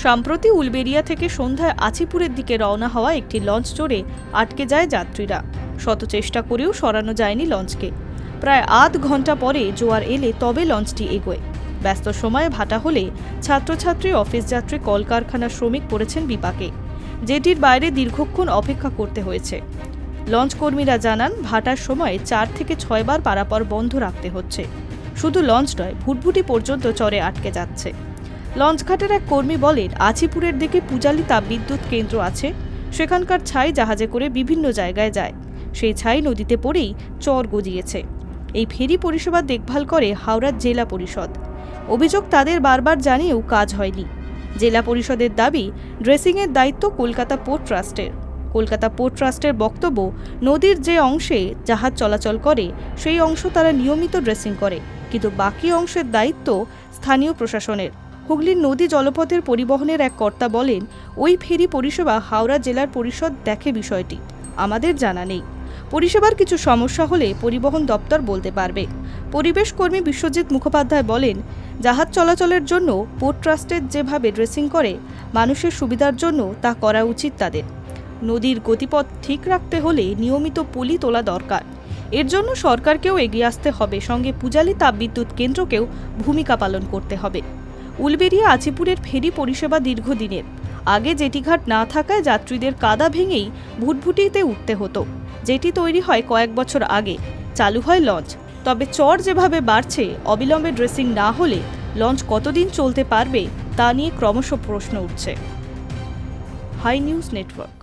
সম্প্রতি উলবেড়িয়া থেকে সন্ধ্যায় আচিপুরের দিকে রওনা হওয়া একটি লঞ্চ চড়ে আটকে যায় যাত্রীরা। শত চেষ্টা করেও সরানো যায়নি লঞ্চকে। প্রায় আধ ঘন্টা পরে জোয়ার এলে তবে লঞ্চটি এগোয়। ব্যস্ত সময়ে ভাটা হলে ছাত্রছাত্রী, অফিস যাত্রী, কলকারখানার শ্রমিক পড়েছেন বিপাকে। জেটির বাইরে দীর্ঘক্ষণ অপেক্ষা করতে হয়েছে। লঞ্চ কর্মীরা জানান, ভাটার সময় 4 থেকে 6 বার পারাপার বন্ধ রাখতে হচ্ছে। শুধু লঞ্চ নয়, ভুটভুটি পর্যন্ত চরে আটকে যাচ্ছে। লঞ্চঘাটের এক কর্মী বলেন, আচিপুরের দিকে পূজালী তাপবিদ্যুৎ কেন্দ্র আছে, সেখানকার ছাই জাহাজে করে বিভিন্ন জায়গায় যায়। সেই ছাই নদীতে পড়েই চর গজিয়েছে। এই ফেরি পরিষেবা দেখভাল করে হাওড়া জেলা পরিষদ। অভিযোগ, তাদের বারবার জানিয়েও কাজ হয়নি। জেলা পরিষদের দাবি, ড্রেসিংয়ের দায়িত্ব কলকাতা পোর্ট ট্রাস্টের। কলকাতা পোর্ট ট্রাস্টের বক্তব্য, নদীর যে অংশে জাহাজ চলাচল করে সেই অংশ তারা নিয়মিত ড্রেসিং করে, কিন্তু বাকি অংশের দায়িত্ব স্থানীয় প্রশাসনের। হুগলির নদী জলপথের পরিবহনের এক কর্তা বলেন, ওই ফেরি পরিষেবা হাওড়া জেলার পরিষদ দেখে, বিষয়টি আমাদের জানা নেই। পরিষেবার কিছু সমস্যা হলে পরিবহন দপ্তর বলতে পারবে। পরিবেশ কর্মী বিশ্বজিৎ মুখোপাধ্যায় বলেন, জাহাজ চলাচলের জন্য পোর্ট ট্রাস্টের যেভাবে ড্রেসিং করে, মানুষের সুবিধার জন্য তা করা উচিত তাদের। নদীর গতিপথ ঠিক রাখতে হলে নিয়মিত পলি তোলা দরকার। এর জন্য সরকারকেও এগিয়ে আসতে হবে, সঙ্গে পূজালী তাপবিদ্যুৎ কেন্দ্রকেও ভূমিকা পালন করতে হবে। উলবেড়িয়া আচিপুরের ফেরি পরিষেবা দীর্ঘদিনের। আগে জেটিঘাট না থাকায় যাত্রীদের কাদা ভেঙেই ভুটভুটিতে উঠতে হতো। জেটি তৈরি হয় কয়েক বছর আগে, চালু হয় লঞ্চ। তবে চর যেভাবে বাড়ছে, অবিলম্বে ড্রেসিং না হলে লঞ্চ কতদিন চলতে পারবে তা নিয়ে ক্রমশ প্রশ্ন উঠছে। Hi news network.